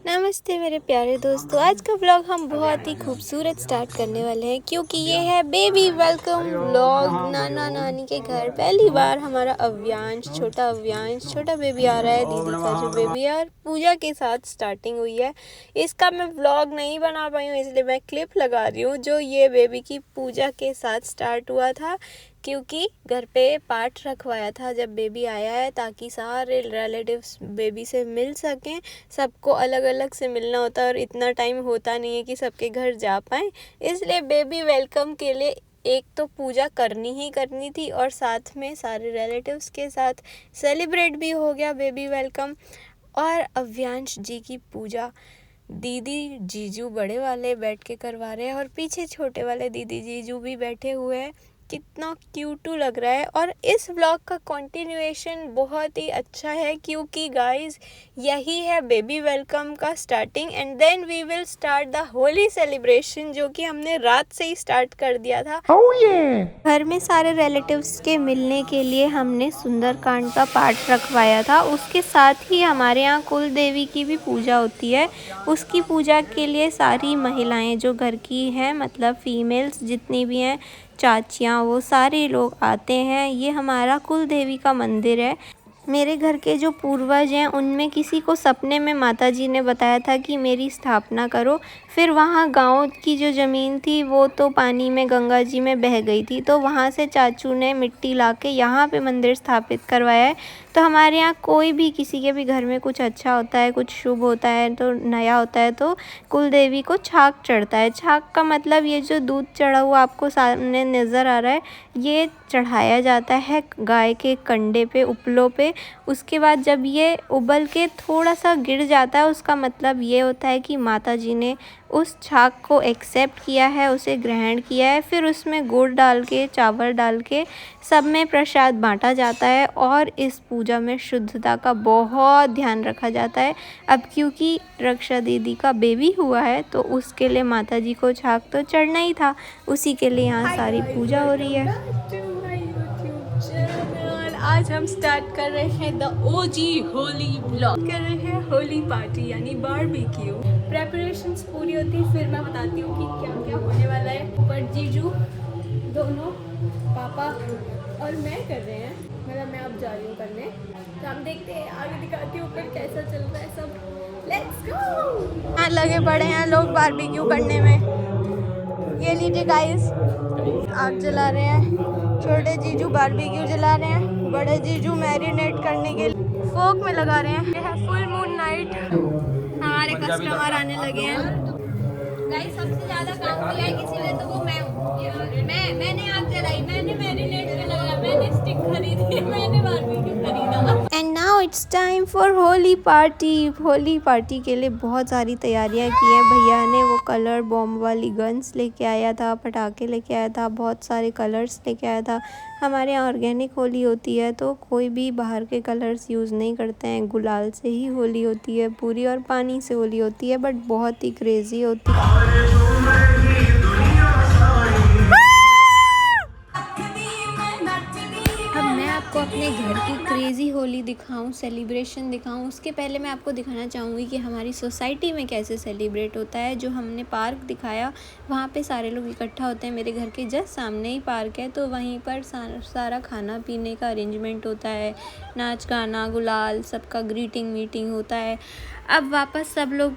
नमस्ते मेरे प्यारे दोस्तों, आज का व्लॉग हम बहुत ही खूबसूरत स्टार्ट करने वाले हैं क्योंकि ये है बेबी वेलकम व्लॉग। नाना नानी के घर पहली बार हमारा अव्यांश, छोटा बेबी आ रहा है। दीदी का जो बेबी है और पूजा के साथ स्टार्टिंग हुई है। इसका मैं व्लॉग नहीं बना पाई हूँ, इसलिए मैं क्लिप लगा रही हूँ जो ये बेबी की पूजा के साथ स्टार्ट हुआ था, क्योंकि घर पे पाठ रखवाया था जब बेबी आया है, ताकि सारे रिलेटिव्स बेबी से मिल सकें। सबको अलग अलग से मिलना होता है और इतना टाइम होता नहीं है कि सबके घर जा पाएँ, इसलिए बेबी वेलकम के लिए एक तो पूजा करनी ही करनी थी और साथ में सारे रिलेटिव्स के साथ सेलिब्रेट भी हो गया बेबी वेलकम। और अव्यांश जी की पूजा दीदी जीजू बड़े वाले बैठ के करवा रहे हैं और पीछे छोटे वाले दीदी जीजू भी बैठे हुए हैं। कितना क्यूटू लग रहा है। और इस व्लॉग का कंटिन्यूएशन बहुत ही अच्छा है, क्योंकि गाइस यही है बेबी वेलकम का starting and then we will start the Holi celebration, जो कि हमने रात से ही स्टार्ट कर दिया था। घर में सारे रिलेटिव्स के मिलने के लिए हमने सुंदरकांड का पाठ रखवाया था। उसके साथ ही हमारे यहाँ कुल देवी की भी पूजा होती है। उसकी पूजा के लिए सारी महिलाएं जो घर की हैं, मतलब फीमेल्स जितनी भी हैं, चाचियाँ, वो सारे लोग आते हैं। ये हमारा कुल देवी का मंदिर है। मेरे घर के जो पूर्वज हैं उनमें किसी को सपने में माता जी ने बताया था कि मेरी स्थापना करो। फिर वहाँ गांव की जो ज़मीन थी वो तो पानी में गंगा जी में बह गई थी, तो वहाँ से चाचू ने मिट्टी लाके यहाँ पे मंदिर स्थापित करवाया है। तो हमारे यहाँ कोई भी किसी के भी घर में कुछ अच्छा होता है, कुछ शुभ होता है, तो नया होता है, तो कुल देवी को छाक चढ़ता है। छाक का मतलब ये जो दूध चढ़ा हुआ आपको सामने नज़र आ रहा है, ये चढ़ाया जाता है गाय के कंडे पे, उपलों पे। उसके बाद जब ये उबल के थोड़ा सा गिर जाता है, उसका मतलब ये होता है कि माता जी ने उस छाक को एक्सेप्ट किया है, उसे ग्रहण किया है। फिर उसमें गुड़ डाल के, चावल डाल के सब में प्रसाद बांटा जाता है। और इस पूजा में शुद्धता का बहुत ध्यान रखा जाता है। अब क्योंकि रक्षा दीदी का बेबी हुआ है, तो उसके लिए माता जी को छाक तो चढ़ना ही था, उसी के लिए यहाँ सारी पूजा हो रही है। आज हम स्टार्ट कर रहे हैं द ओजी होली ब्लॉग, कर रहे हैं होली पार्टी यानी बारबेक्यू। प्रेपरेशंस पूरी होती है, फिर मैं बताती हूँ कि क्या क्या होने वाला है। ऊपर जीजू दोनों, पापा और मैं कर रहे हैं, मतलब मैं अब जा रही हूँ करने। तो हम देखते हैं, आगे दिखाती हूँ ऊपर कैसा चल रहा है सब। Let's go. यहाँ लगे पड़े हैं लोग बारबेक्यू करने में। ये लीजिए गाइस, आग जला रहे हैं। छोटे जीजू बारबेक्यू जला रहे हैं, बड़े जीजू मैरिनेट करने के लिए फोक में लगा रहे हैं। यह है फुल मून नाइट, हमारे कस्टमर आने लगे हैं। गाइस सबसे ज्यादा काम किया है किसी ने, तो वो मैंने आग जलाई, मैंने मैरिनेट में लगाया, मैंने स्टिक खरीदी, मैंने बारबेक्यू खरीदा। And now it's time for Holi party. Holi party के लिए बहुत सारी तैयारियां की हैं। भैया ने वो कलर बॉम्ब वाली गन्स लेके आया था, पटाखे लेके आया था, बहुत सारे कलर्स लेके आया था। हमारे यहाँ ऑर्गेनिक होली होती है, तो कोई भी बाहर के कलर्स यूज़ नहीं करते हैं। गुलाल से ही होली होती है पूरी, और पानी से होली होती है, बट बहुत ही क्रेजी होती है। अब मैं आपको अपने घर की क्रेज़ी होली दिखाऊं, सेलिब्रेशन दिखाऊं, उसके पहले मैं आपको दिखाना चाहूँगी कि हमारी सोसाइटी में कैसे सेलिब्रेट होता है। जो हमने पार्क दिखाया, वहाँ पे सारे लोग इकट्ठा होते हैं। मेरे घर के जस्ट सामने ही पार्क है, तो वहीं पर सारा खाना पीने का अरेंजमेंट होता है, नाच गाना, गुलाल, सबका ग्रीटिंग मीटिंग होता है। अब वापस सब लोग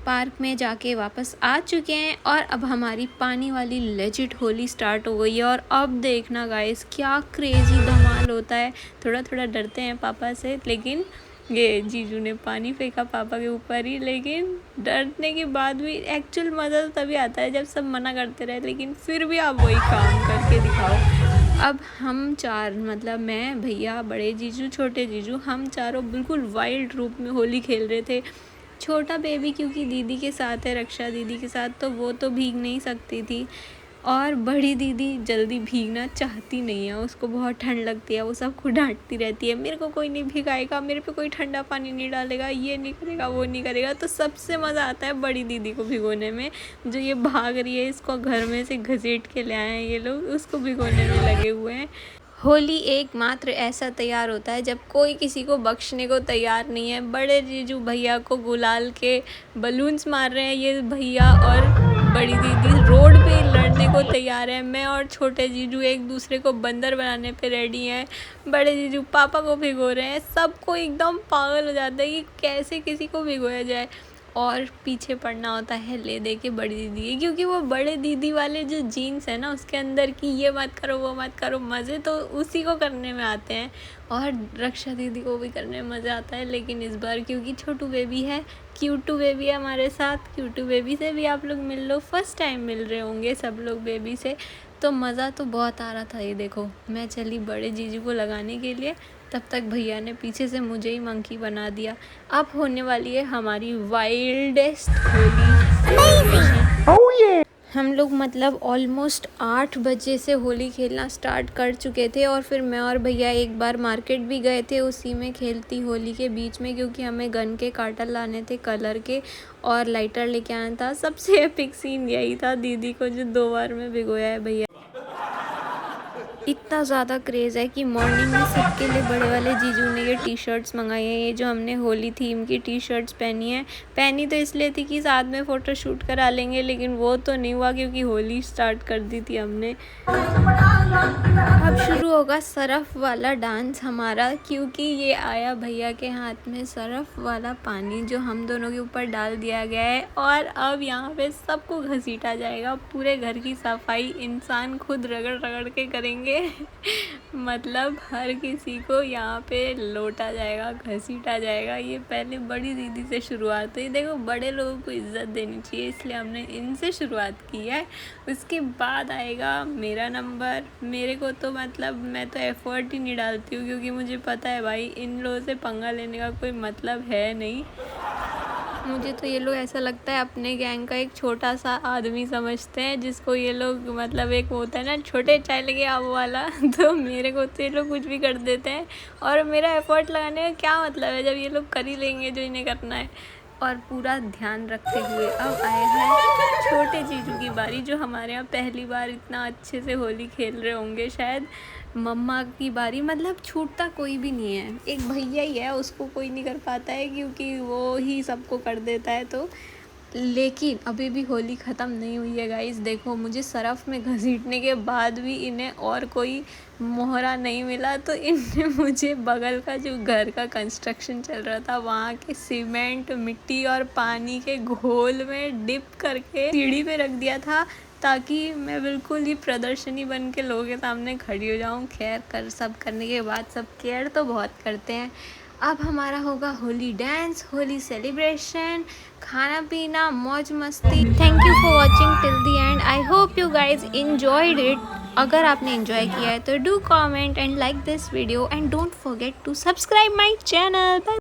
पार्क में जाके वापस आ चुके हैं और अब हमारी पानी वाली लेजिट होली स्टार्ट हो गई है। और अब देखना गाइस क्या क्रेजी धमाल होता है। थोड़ा थोड़ा डरते हैं पापा से, लेकिन ये जीजू ने पानी फेंका पापा के ऊपर ही, लेकिन डरने के बाद भी एक्चुअल मज़ा तो तभी आता है जब सब मना करते रहे, लेकिन फिर भी आप वही काम करके दिखाओ। अब हम चार, मतलब मैं, भैया, बड़े जीजू, छोटे जीजू, हम चारों बिल्कुल वाइल्ड रूप में होली खेल रहे थे। छोटा बेबी क्योंकि दीदी के साथ है, रक्षा दीदी के साथ, तो वो तो भीग नहीं सकती थी। और बड़ी दीदी जल्दी भीगना चाहती नहीं है, उसको बहुत ठंड लगती है, वो सबको डांटती रहती है, मेरे को कोई नहीं भिगाएगा, मेरे पे कोई ठंडा पानी नहीं डालेगा, ये नहीं करेगा, वो नहीं करेगा। तो सबसे मज़ा आता है बड़ी दीदी को भिगोने में। जो ये भाग रही है, इसको घर में से घसीट के ले आए हैं ये लोग, उसको भिगोने में लगे हुए हैं। होली एकमात्र ऐसा त्यौहार होता है जब कोई किसी को बख्शने को तैयार नहीं है। बड़े जीजू भैया को गुलाल के बलून्स मार रहे हैं ये भैया, और बड़ी दीदी रोड पे लड़ने को तैयार है। मैं और छोटे जीजू एक दूसरे को बंदर बनाने पे रेडी हैं। बड़े जीजू पापा को भिगो रहे हैं। सबको एकदम पागल हो जाता है कि कैसे किसी को भिगोया जाए, और पीछे पड़ना होता है ले दे के बड़ी दीदी के, क्योंकि वो बड़े दीदी वाले जो जीन्स है ना, उसके अंदर की ये मत करो वो मत करो, मज़े तो उसी को करने में आते हैं, और रक्षा दीदी को भी करने में मज़ा आता है। लेकिन इस बार क्योंकि छोटू बेबी है, क्यूटू बेबी है हमारे साथ, क्यूटू बेबी से भी आप लोग मिल लो, फर्स्ट टाइम मिल रहे होंगे सब लोग बेबी से, तो मज़ा तो बहुत आ रहा था। ये देखो मैं चली बड़े जीजू को लगाने के लिए, तब तक भैया ने पीछे से मुझे ही मंकी बना दिया। अब होने वाली है हमारी वाइल्डेस्ट होली। हम लोग मतलब ऑलमोस्ट 8 बजे से होली खेलना स्टार्ट कर चुके थे, और फिर मैं और भैया एक बार मार्केट भी गए थे उसी में खेलती होली के बीच में, क्योंकि हमें गन के कार्टन लाने थे कलर के, और लाइटर लेके आना था। सबसे एपिक सीन यही था, दीदी को जो 2 बार में भिगोया है भैया। इतना ज़्यादा क्रेज़ है कि मॉर्निंग में सबके लिए बड़े वाले जीजू ने ये टी शर्ट्स मंगाई हैं। ये जो हमने होली थीम की टी शर्ट्स पहनी है, पहनी तो इसलिए थी कि साथ में फ़ोटो शूट करा लेंगे, लेकिन वो तो नहीं हुआ क्योंकि होली स्टार्ट कर दी थी हमने। अब शुरू होगा सरफ वाला डांस हमारा, क्योंकि ये आया भैया के हाथ में सरफ वाला पानी जो हम दोनों के ऊपर डाल दिया गया है, और अब यहाँ पे सबको घसीटा जाएगा। पूरे घर की सफाई इंसान खुद रगड़ रगड़ के करेंगे मतलब हर किसी को यहाँ पे लौटा जाएगा, घसीटा जाएगा। ये पहले बड़ी दीदी से शुरुआत हुई। देखो बड़े लोगों को इज्जत देनी चाहिए, इसलिए हमने इनसे शुरुआत की है। उसके बाद आएगा मेरा नंबर। मेरे को तो मतलब मैं तो एफर्ट ही नहीं डालती हूँ, क्योंकि मुझे पता है भाई इन लोगों से पंगा लेने का कोई मतलब है नहीं। मुझे तो ये लोग ऐसा लगता है अपने गैंग का एक छोटा सा आदमी समझते हैं, जिसको ये लोग मतलब एक होता है ना छोटे चाय के आव वाला तो मेरे को तो ये लोग कुछ भी कर देते हैं, और मेरा एफर्ट लगाने का क्या मतलब है जब ये लोग कर ही लेंगे जो इन्हें करना है। और पूरा ध्यान रखते हुए अब आए हैं छोटे जीजू की बारी, जो हमारे यहाँ पहली बार इतना अच्छे से होली खेल रहे होंगे शायद। मम्मा की बारी, मतलब छूटता कोई भी नहीं है, एक भैया ही है, उसको कोई नहीं कर पाता है क्योंकि वो ही सबको कर देता है। तो लेकिन अभी भी होली ख़त्म नहीं हुई है गाइस। देखो मुझे सरफ में घसीटने के बाद भी इन्हें और कोई मोहरा नहीं मिला, तो इनने मुझे बगल का जो घर का कंस्ट्रक्शन चल रहा था वहाँ के सीमेंट, मिट्टी और पानी के घोल में डिप करके सीढ़ी पे रख दिया था, ताकि मैं बिल्कुल ही प्रदर्शनी बन के लोगों के सामने खड़ी हो जाऊँ। खैर सब करने के बाद सब केयर तो बहुत करते हैं। अब हमारा होगा होली डांस, होली सेलिब्रेशन, खाना पीना, मौज मस्ती। Thank you for watching till the end. I hope you guys enjoyed it. अगर आपने एंजॉय किया है तो do comment and like this video, and don't forget to subscribe my channel.